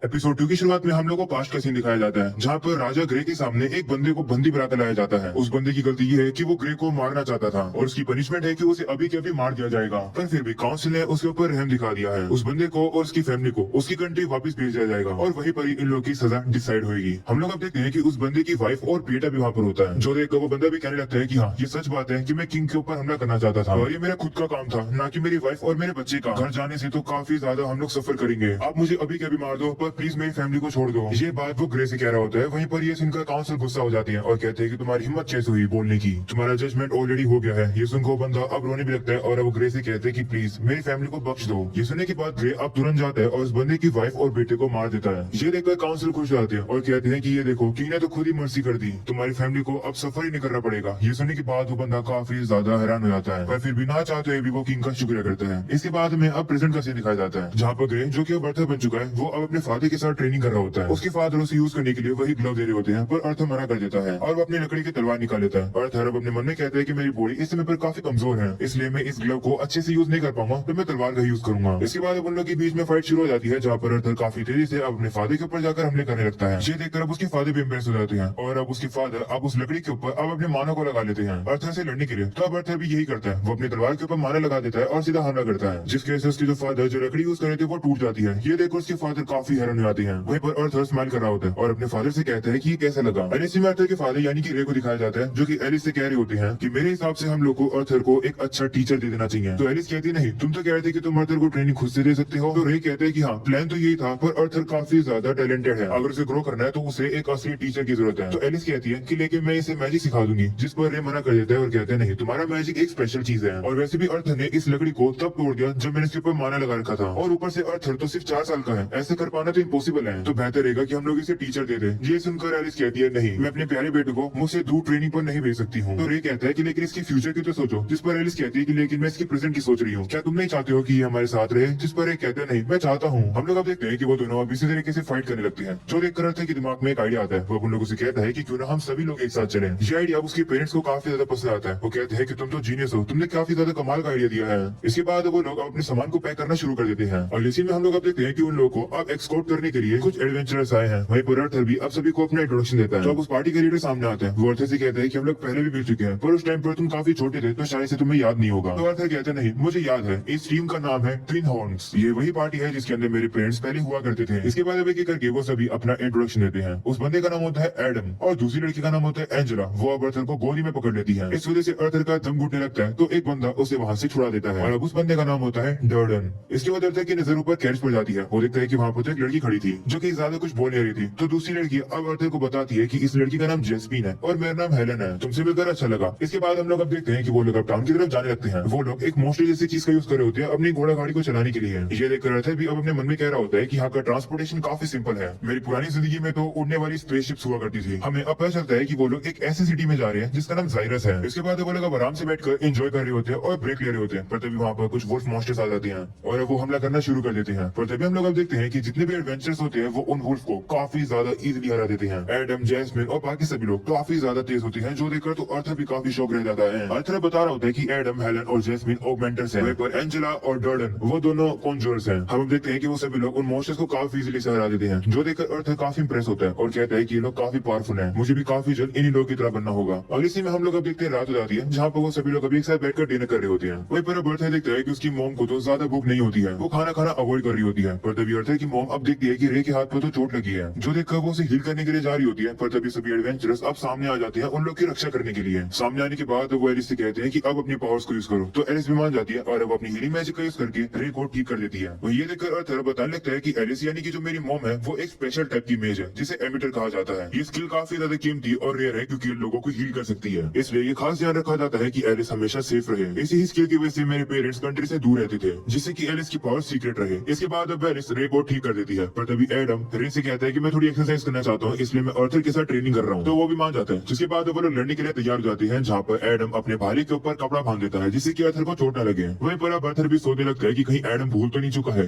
Episode 2 की शुरुआत में हम लोग को पास्ट का सीन दिखाया जाता है, जहाँ पर राजा ग्रे के सामने एक बंदे को बंदी बनाकर लाया जाता है। उस बंदे की गलती ये है कि वो ग्रे को मारना चाहता था और उसकी पनिशमेंट है कि उसे अभी के अभी मार दिया जाएगा। पर फिर भी काउंसिल ने उसके ऊपर रहम दिखा दिया है। उस बंदे को और उसकी फैमिली को उसकी कंट्री वापस भेज दिया जाएगा और वहीं पर ही इन लोगों की सजा डिसाइड होगी। हम लोग अब देखते हैं कि उस बंदे की वाइफ और बेटा भी वहाँ पर होता है, जो देखकर वो बंदा भी कहने लगता है कि हाँ, ये सच बात है कि मैं किंग के ऊपर हमला करना चाहता था और ये मेरा खुद का काम था, ना कि मेरी वाइफ और मेरे बच्चे का। घर जाने से तो काफी ज्यादा हम लोग सफर करेंगे, आप मुझे अभी के अभी मार दो, पर प्लीज मेरी फैमिली को छोड़ दो। ये बात वो ग्रे से कह रहा होता है। वहीं पर ये सुनकर काउंसिल गुस्सा हो जाती है और कहते हैं कि तुम्हारी हिम्मत कैसे हुई बोलने की, तुम्हारा जजमेंट ऑलरेडी हो गया है। ये सुनकर बंदा अब रोने भी लगता है और अब ग्रे से कहते हैं कि प्लीज मेरी फैमिली को बख्श दो। ये सुनने के बाद ग्रे अब तुरंत जाता है और उस बंदे की वाइफ और बेटे को मार देता है। ये देखकर काउंसिल खुश हो जाते हैं और कहते हैं कि ये देखो, किंग ने तो खुद ही मर्सी कर दी, तुम्हारी फैमिली को अब सफर ही नहीं करना पड़ेगा। ये सुनने के बाद वो बंदा काफी ज्यादा हैरान हो जाता है, पर फिर भी ना चाहते हुए भी वो किंग का शुक्रिया करता है। इसके बाद में अब प्रेजेंट का सीन दिखाया जाता है, जहाँ पर ग्रे, जो कि अब अर्थर बन चुका है, वो अब अपने फादर के साथ ट्रेनिंग कर रहा होता है। उसके फादर उसे यूज करने के लिए वही ग्लव दे रहे होते हैं, पर अर्थर मना कर देता है और वो अपनी लकड़ी की तलवार निकाल लेता है। अर्थर अब अपने मन में कहता है कि मेरी बॉडी इस समय पर काफी कमजोर है, इसलिए मैं इस ग्लव को अच्छे से यूज नहीं कर पाऊंगा, तो मैं तलवार का यूज करूंगा। इसके बाद अब उन लोगों के बीच में फाइट शुरू हो जाती है, जहाँ पर अर्थर काफी तेजी से अब अपने फादर के ऊपर जाकर हमले करने लगता है। ये देखकर अब उसके फादर भी एम्बेस हो जाते हैं और अब उसके फादर अब उस लकड़ी के ऊपर अब अपने मानो को लगा लेते हैं अर्थर से लड़ने के लिए। तो अब अर्थर भी यही करता है, वो अपनी तलवार के ऊपर माना लगा देता है और सीधा हमला करता है, जिसकी वजह से उसके जो फादर जो लकड़ी यूज कर रहे थे वो टूट जाती है। ये देखकर उसके फादर काफी हैरान हो जाते हैं। वहीं पर अर्थर स्माइल कर रहा होता है और अपने फादर से कहता है कि ये कैसा लगा। एलिस में अर्थर के फादर यानी कि रे को दिखाया जाता है, जो कि एलिस से कह रहे होते हैं कि मेरे हिसाब से हम लोग को अर्थर को एक अच्छा टीचर दे देना चाहिए। तो एलिस कहती नहीं, तुम तो कह रहे थे कि तुम अर्थर को ट्रेनिंग खुद से दे सकते हो। तो रे कहते हैं कि हाँ, प्लान तो यही था, पर अर्थर काफी ज्यादा टैलेंटेड है, अगर उसे ग्रो करना है तो उसे एक असली टीचर की जरूरत है। तो एलिस कहती है कि लेकिन मैं इसे मैजिक सिखा दूंगी, जिस पर रे मना कर देता है और कहते हैं नहीं, तुम्हारा मैजिक एक स्पेशल चीज है। और वैसे भी अर्थर ने इस लकड़ी को तब तोड़ दिया जब मैंने इसके ऊपर माना लगा रखा था, और ऊपर से अर्थर तो सिर्फ 4 साल का है, ऐसे कर पाना तो इम्पॉसिबल है। तो बेहतर रहेगा कि हम लोग इसे टीचर दे दें। ये सुनकर एलिस कहती है नहीं, मैं अपने प्यारे बेटे को मुझसे दूर ट्रेनिंग पर नहीं भेज सकती हूँ। तो रे कहता है कि लेकिन इसकी फ्यूचर की तो सोचो, जिस पर एलिस कहती है कि लेकिन मैं इसकी प्रेजेंट की सोच रही हूँ, क्या तुम नहीं चाहते हो कि ये हमारे साथ रहे। जिस पर रे कहते हैं नहीं, मैं चाहता हूँ। हम लोग अब देखते हैं कि वो दोनों अब इसी तरीके से फाइट करने लगते हैं, जो देखकर अर्थर के दिमाग में एक आइडिया आता है। वो उन लोगों से कहता है कि क्यों ना हम सभी लोग एक साथ चलें। ये आइडिया उसके पेरेंट्स को काफी ज्यादा पसंद आता है। वो कहते हैं कि तुम तो जीनियस हो, तुमने काफी ज्यादा कमाल का आइडिया दिया है। इसके बाद वो लोग अपने सामान को पैक करना शुरू कर देते हैं और इसी में हम लोग अब देखते हैं कि उन लोगों को अब एक्सकोर्ट करने के लिए कुछ एडवेंचरर्स आए हैं। वहीं पर अर्थर भी अब सभी को अपना इंट्रोडक्शन देता है। जब उस पार्टी के लीडर सामने आते हैं, वो अर्थर से कहते हैं कि हम लोग पहले भी मिल चुके हैं, पर उस टाइम पर तुम काफी छोटे थे, तो शायद से तुम्हें याद नहीं होगा। तो अर्थर कहते हैं नहीं, मुझे याद है, इस टीम का नाम है ट्विन हॉर्न्स। ये वही पार्टी है जिसके अंदर मेरे पेरेंट्स पहले हुआ करते थे। इसके बाद अब एक करके वो सभी अपना इंट्रोडक्शन देते हैं। उस बंदे का नाम होता है एडम और दूसरी लड़की का नाम होता है एंजेला। वो अब अर्थर को गोदी में पकड़ लेती है। इस वजह से अर्थर का दम घुटने लगता है, तो एक बंदा उसे वहां से छुड़ा देता है और अब उस बंदे का नाम होता है डर्डन। इसके बाद अर्थर की नजर ऊपर कैच पड़ जाती है। वो देखता है कि वहां पर एक लड़की खड़ी थी, जो कि ज्यादा कुछ बोल नहीं रही थी। तो दूसरी लड़की अब अर्थर को बताती है कि इस लड़की का नाम जेस्मीन है और मेरा नाम हेलन है, तुमसे मिलकर अच्छा लगा। इसके बाद हम लोग अब देखते हैं कि वो लोग अब टाउन की तरफ जाने लगते हैं। वो लोग एक मोस्टली जैसी चीज का यूज कर रहे होते हैं अपनी घोड़ा गाड़ी को चलाने के लिए। ये देखकर अर्थर भी अब अपने मन में कह रहा होता है कि यहाँ का ट्रांसपोर्टेशन काफी सिंपल है। मेरी पुरानी जिंदगी में तो उड़ने वाली स्पेसशिप्स हुआ करती थी। हमें अब पता चलता है कि वो लोग एक ऐसी सिटी में जा रहे हैं जिसका नाम जाइरस है। इसके बाद वो लोग अब आराम से बैठकर एंजॉय कर रहे होते हैं और ब्रेक ले रहे होते हैं, पर तभी वहाँ पर कुछ वुल्फ मॉन्स्टर्स आ जाते हैं और वो हमला करना शुरू कर देते हैं। पर तभी हम लोग अब देखते हैं कि जितने भी एडवेंचर्स होते हैं वो उन वुल्फ को काफी ज्यादा इजीली हरा देते हैं। एडम, जैस्मिन और बाकी सभी लोग काफी ज्यादा तेज होते हैं, जो देखकर तो अर्थर भी काफी शौक रह जाता है। अर्थर बता रहा होता है कि एडम, हेलन और जैस्मिन ऑगमेंटर्स हैं, पर एंजेला और डर्डन वो दोनों कॉन्जर्स हैं। हम देखते हैं कि वो सभी लोग उन मॉन्स्टर्स को काफी इजीली से हरा देते हैं, जो देखकर अर्थर काफी इंप्रेस होता है और कहता है कि ये लोग काफी पावरफुल हैं, मुझे भी काफी जल्द इन्हीं लोगों की तरह बनना होगा। और इसी में हम लोग अब देखते हैं रात हो जाती है, जहाँ पर वो सभी लोग अभी एक साथ बैठकर डिनर कर रहे होते हैं। वहीं पर अब अर्थर देखता है कि उसकी मॉम को तो ज्यादा भूख नहीं होती है, वो खाना खाना अवॉइड कर रही होती है। पर तभी अर्थर की मॉम अब देखती है कि रे के हाथ पर तो चोट लगी है, जो देखकर वो उसे हील करने के लिए जा रही होती है। पर तभी सभी एडवेंचरर्स अब सामने आ जाते हैं उन लोग की रक्षा करने के लिए। सामने आने के बाद वो एलिस से कहते हैं कि अब अपनी पावर्स को यूज करो। तो एलिस भी मान जाती है और अब अपनी हीलिंग मैजिक का यूज करके रे को ठीक कर देती है। वही ये देखकर अर्थर बताने लगता है कि एलिस यानी कि जो मेरी मॉम है वो एक स्पेशल टाइप की इमेज है, जिसे एमिटर कहा जाता है। ये स्किल काफी ज्यादा कीमती और रेयर है, क्योंकि लोगों को हील कर सकती है, इसलिए ये खास ध्यान रखा जाता है कि एलिस हमेशा सेफ रहे। इसी ही स्किल की वजह से मेरे पेरेंट्स कंट्री से दूर रहते थे, जिससे कि एलिस की पावर सीक्रेट रहे। इसके बाद अब एलिस रे को ठीक कर देती है। पर तभी एडम रे से कहता है कि मैं थोड़ी एक्सरसाइज करना चाहता हूँ, इसलिए मैं अर्थर के साथ ट्रेनिंग कर रहा हूँ। तो वो भी मान जाता है। जिसके बाद वो लोग लड़ने के लिए तैयार हो जाते हैं, जहाँ पर एडम अपने भाई के ऊपर कपड़ा बांध देता है, जिससे कि अर्थर को चोट न लगे। वहीं पर अब अर्थर भी सोचने लगता है कि कहीं एडम भूल तो नहीं चुका है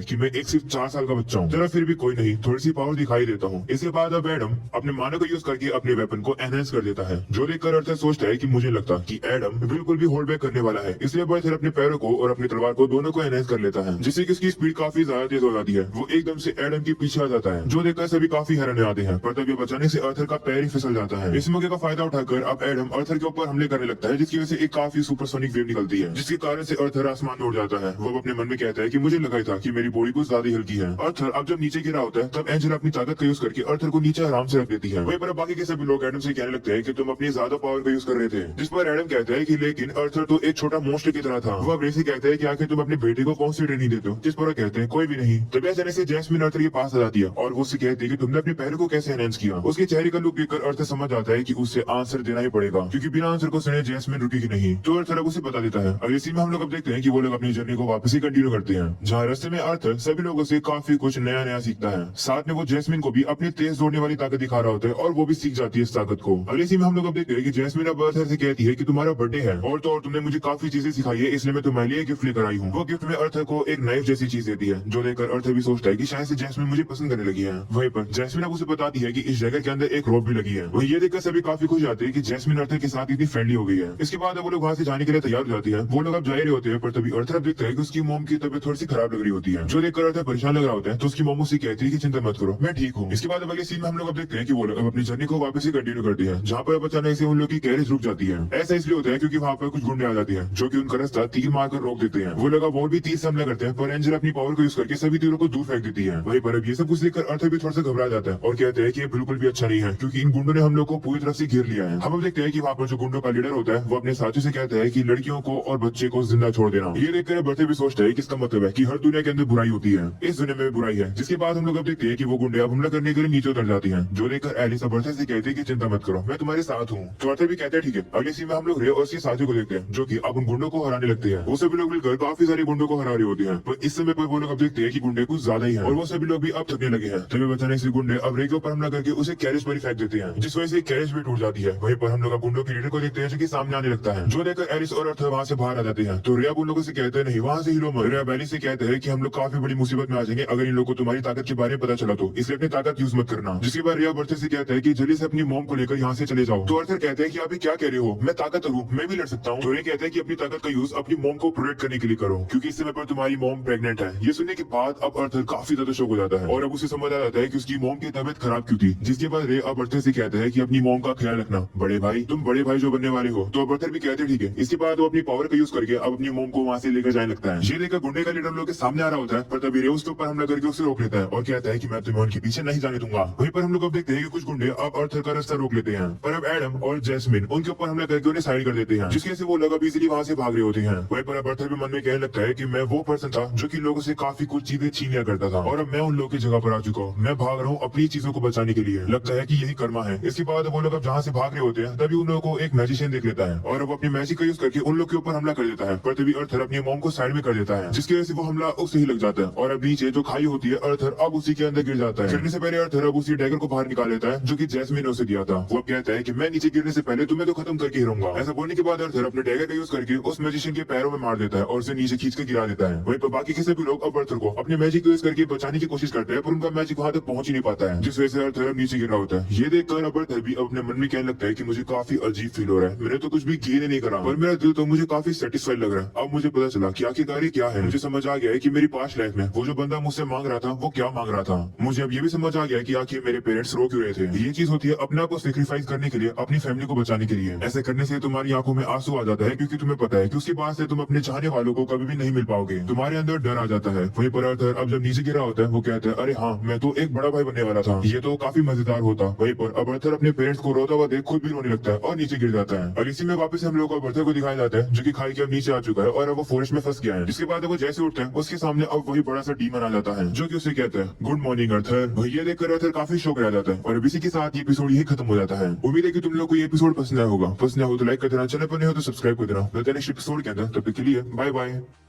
कि मैं एक सिर्फ 4 साल का बच्चा हूँ, जरा फिर भी कोई नहीं, थोड़ी सी पावर दिखाई देता हूँ। इसके बाद अब एडम अपने मानो को यूज करके अपने वेपन को एनहेंस कर देता है, जो देखकर अर्थर सोचता है कि मुझे लगता कि एडम बिल्कुल भी होल्ड बैक करने वाला है, इसलिए अर्थर अपने पैरों को और अपनी तलवार को दोनों को एनहेंस कर लेता है, जिससे कि उसकी स्पीड काफी ज्यादा तेज हो जाती है। वो एकदम से एडम के पीछे आ जाता है, जो देखकर सभी काफी हैरान आते हैं। पर तभी बचाने से अर्थर का पैर ही फिसल जाता है। इस मौके का फायदा उठाकर अब एडम अर्थर के ऊपर हमले करने लगता है, जिसकी वजह से एक काफी सुपरसोनिक वेव निकलती है, जिसके कारण से अर्थर आसमान में उड़ जाता है। वो अपने मन में कहता है कि मुझे लगा ही था कि मेरी बॉडी कुछ ज्यादा हल्की है। अर्थर अब जब नीचे गिरा होता है तब एंजल अपनी ताकत का यूज करके अर्थर को नीचे आराम से रख देती है। वहीं पर बाकी के सभी लोग एडम से कहने लगते हैं कि तुम अपनी ज्यादा पावर का यूज कर रहे थे, जिस पर एडम कहता है कि लेकिन अर्थर तो एक छोटा मोस्टर की तरह था। वो अब रेसी कहता है कि आखिर तुम अपने बेटे को कौन सी ट्रेनिंग देते हो, जिस पर वो कहते हैं कोई भी नहीं। तभी अचानक से जैस्मिन अर्थर के पास आ जाती है और वो उससे कहती है कि तुमने अपने पैर को कैसे एनहांस किया। उसके चेहरे का लुक देखकर अर्थर समझ आता है कि उससे आंसर देना ही पड़ेगा, क्योंकि बिना आंसर को सुने जैस्मिन रुकेगी नहीं। तो अर्थर अब उसे बता देता है। अब इसी में हम लोग अब देखते हैं कि वो लोग अपनी जर्नी को वापस ही कंटिन्यू करते हैं, जहाँ रास्ते में अर्थर सभी लोगों से काफी कुछ नया नया सीखता है। साथ में वो जैस्मिन को भी अपनी तेज दौड़ने वाली ताकत दिखा रहा होता है और वो भी सीख जाती है इस ताकत को। अगले इसी में हम लोग अब देखते हैं कि जैस्मिन अब अर्थर से कहती है कि तुम्हारा बर्थडे है और तो और तुमने मुझे काफी चीजें सिखाई है, इसलिए मैं तुम्हारे लिए गिफ्ट लेकर आई हूँ। वो गिफ्ट में अर्थर को एक नाइफ जैसी चीज देती है, जो देखकर अर्थर भी सोचता है कि शायद से जैस्मिन मुझे पसंद करने लगी है। वहीं पर जैस्मिन अब उसे बताती है कि इस जगह के अंदर एक रोप भी लगी है। वही ये देखकर सभी काफी खुश जाते हैं कि जैस्मिन अर्थर के साथ इतनी फ्रेंडली हो गई है। इसके बाद वो लोग वहाँ से जाने के लिए तैयार हो जाती है। वो लोग अब जा रहे होते हैं, पर तभी अर्थर अब देखता है कि उसकी मोम की तबीयत थोड़ी सी खराब लग रही होती है, जो देखकर अर्थर परेशान लग रहा होता है। तो उसकी मोम उसे कहती है कि चिंता मत करो, मैं ठीक हूँ। इसके बाद अब अगले सीन में हम लोग अब देखते हैं कि वो लोग अब अपनी जर्नी को वापस ही कंटिन्यू करते हैं, जहाँ पर अब अचानक से उन लोग की कैरेज रुक जाती है। ऐसा इसलिए होता है क्योंकि वहाँ पर कुछ गुंडे आ जाते हैं, जो कि उनका रास्ता तीर मारकर रोक देते हैं। वो लोग अब और भी तीर से हमला करते हैं, पर एंजल अपनी पावर को यूज करके सभी तीरों को दूर फेंक देती है। वहीं पर अब ये सब कुछ देखकर अर्थर भी थोड़ा सा घबरा जाता है और कहते हैं कि ये बिल्कुल भी अच्छा नहीं है, क्योंकि इन गुंडों ने हम लोग को पूरी तरह से घेर लिया है। हम अब देखते हैं कि वहाँ पर जो गुंडों का लीडर होता है वो अपने साथियों से कहता है कि लड़कियों को और बच्चे को जिंदा छोड़ देना। ये देखकर बर्थडे भी सोचता है कि इसका मतलब है कि हर दुनिया के अंदर बुराई होती है, इस दुनिया में भी बुराई है। जिसके बाद हम लोग अब देखते हैं कि वो गुंडे अब हमला करने के लिए नीचे उतर जाती हैं, जो देखकर एलिस बर्थडे से कहती है कि चिंता मत करो, मैं तुम्हारे साथ हूँ। तो अर्थर भी कहते हैं ठीक है। अगले सीन में हम लोग रे और उसके साथियों को देखते हैं, जो कि अब उन गुंडों को हराने लगते हैं। वो सभी लोग मिलकर काफी सारे गुंडों को हरा रहे होते हैं, पर इस समय पर वो लोग अब देखते हैं कि गुंडे कुछ ज्यादा ही है और वो सभी लोग भी अब थकने लगे हैं। तभी बचाने से गुंडे अब रे के ऊपर हमला करके उसे कैरेज पर ही फेंक देते हैं, जिस वजह से कैरेज भी टूट जाती है। वहीं पर हम लोग अब गुंडों के लीडर को देखते हैं, जो कि सामने आने लगता है, जो देखकर एलिस और अर्थर वहाँ से बाहर आ जाते हैं। तो रे अब उन लोगों से कहते हैं नहीं, वहाँ से हिलो मत। रे अब एलिस से कहते हैं कि हम लोग काफी बड़ी मुसीबत में आ जाएंगे अगर इन लोगों को तुम्हारी ताकत के बारे में पता चला तो, इसलिए अपनी ताकत यूज मत करना। जिसके बाद रे अब अर्थर से कहता है कि जल्दी से अपनी मॉम को लेकर यहाँ से चले जाओ। तो अर्थर कहते हैं कि आप ये क्या कह रहे हो, मैं ताकत हूँ, मैं भी लड़ सकता हूँ। तो रे कहते हैं कि अपनी ताकत का यूज अपनी मॉम को प्रोटेक्ट करने के लिए करो, क्योंकि इस समय पर तुम्हारी मॉम प्रेग्नेंट है। ये सुनने के बाद अब अर्थर काफी ज्यादा शौक हो जाता है और अब उसे समझ आ जाता है कि उसकी मॉम की तबीयत खराब क्यों थी। जिसके बाद रे अब अर्थर से कहता है कि अपनी मॉम का ख्याल रखना, बड़े भाई, तुम बड़े भाई जो बनने वाले हो। तो अब अर्थर भी कहते हैं ठीक है। इसके बाद वो अपनी पावर का यूज करके अब अपनी मॉम को वहाँ से लेकर जाने लगता है। ये देखकर गुंडे का लीडर लोग के सामने आ रहा होता है, पर तभी रे उसके ऊपर हमला करके उसे रोक लेता है और कहता है कि मैं तुम्हें उनके पीछे नहीं जाने दूंगा। वहीं पर हम लोग अब देखते हैं कि कुछ गुंडे अब अर्थर का रास्ता रोक लेते हैं, पर अब एडम और जैस्मिन उनके ऊपर हमला करके उन्हें साइड कर देते हैं, जिसके से वो लोग अब इजीली वहाँ से भाग रहे होते हैं। वहीं पर अब अर्थर भी मन में कहने लगता है कि मैं वो पर्सन था जो कि लोगों से काफी कुछ चीजें छीन लिया करता था और अब मैं उन लोगों की जगह पर आ चुका हूँ। मैं भाग रहा हूँ अपनी चीजों को बचाने के लिए। लगता है कि यही कर्मा है। इसके बाद वो लोग अब जहाँ से भाग रहे होते हैं तभी उन लोगों को एक मैजिशियन देख लेता है और अब अपनी मैजिक का यूज करके उन लोग के ऊपर हमला कर देता है, पर तभी अर्थर अपनी मॉम को साइड में कर देता है, जिसकी वजह से वो हमला उससे ही लग जाता है और अब नीचे जो खाई होती है अर्थर अब उसी के अंदर गिर जाता है। गिरने से पहले अर्थर अब उसी डैगर को बाहर निकाल लेता है, जो कि जैस्मिन ने उसे दिया था। वो अब कहता है कि मैं नीचे गिरने से पहले तुम्हें तो खत्म करके ही रहूंगा। ऐसा बोलने के बाद अर्थर अपने डैगर का यूज करके उस मैजिशियन के पैरों में मार देता है और उसे नीचे खींच कर गिरा देता है। वहीं पर बाकी के सभी लोग अब अर्थर को अपने मैजिक यूज करके बचाने की कोशिश करते हैं, पर उनका मैजिक वहां तक पहुंच ही नहीं पाता है, जिस वजह से अर्थर अब नीचे गिर रहा होता है। ये देखकर अब अर्थर भी अपने मन में कहने लगता है कि मुझे काफी अजीब फील हो रहा है, मैंने तो कुछ भी गेन नहीं करा, पर मेरा दिल तो मुझे काफी सेटिस्फाइड लग रहा है। अब मुझे पता चला कि आखिरकार ये क्या है। मुझे समझ आ गया है कि मेरी पास्ट लाइफ में वो जो बंदा मुझसे मांग रहा था वो क्या मांग रहा था। मुझे अब ये भी समझ आ गया कि आखिर मेरे पेरेंट्स रो क्यों रहे थे। ये चीज होती है अपने आप को सेक्रीफाइस करने के लिए, अपनी फैमिली को बचाने के लिए। ऐसे करने से तुम्हारी आंखों में आंसू आ जाता है, क्योंकि तुम्हें पता है कि उसके बाद से तुम अपने चाहने वालों को कभी भी नहीं मिल पाओगे। तुम्हारे अंदर डर आ जाता है। वहीं पर अर्थर अब जब नीचे गिरा होता है वो कहता है अरे हाँ, मैं तो एक बड़ा भाई बनने वाला था, ये तो काफी मजेदार होता। वहीं पर अब अर्थर अपने पेरेंट्स को रोता हुआ देख खुद भी रोने लगता है और नीचे गिर जाता है। और इसी में वापस हम लोग को अर्थर को दिखाया जाता है, जो कि खाई के अब नीचे आ चुका है और अब वो फॉरेस्ट में फंस गया है। जिसके बाद वो जैसे उठता है उसके सामने अब वही बड़ा सा डीमन आ जाता है, जो कि उसे कहता है गुड मॉर्निंग अर्थर। ये देखकर अर्थर काफी शौक रह जाता है और इसी के साथ ये एपिसोड यही खत्म हो जाता है। उम्मीद है कि तुम लोग को ये एपिसोड पसंद आया होगा। पसंद आया हो तो लाइक कर देना, चैनल पर नहीं हो तो सब्सक्राइब कर देना। मिलते हैं नेक्स्ट एपिसोड के अंदर, तब तक के लिए बाय बाय।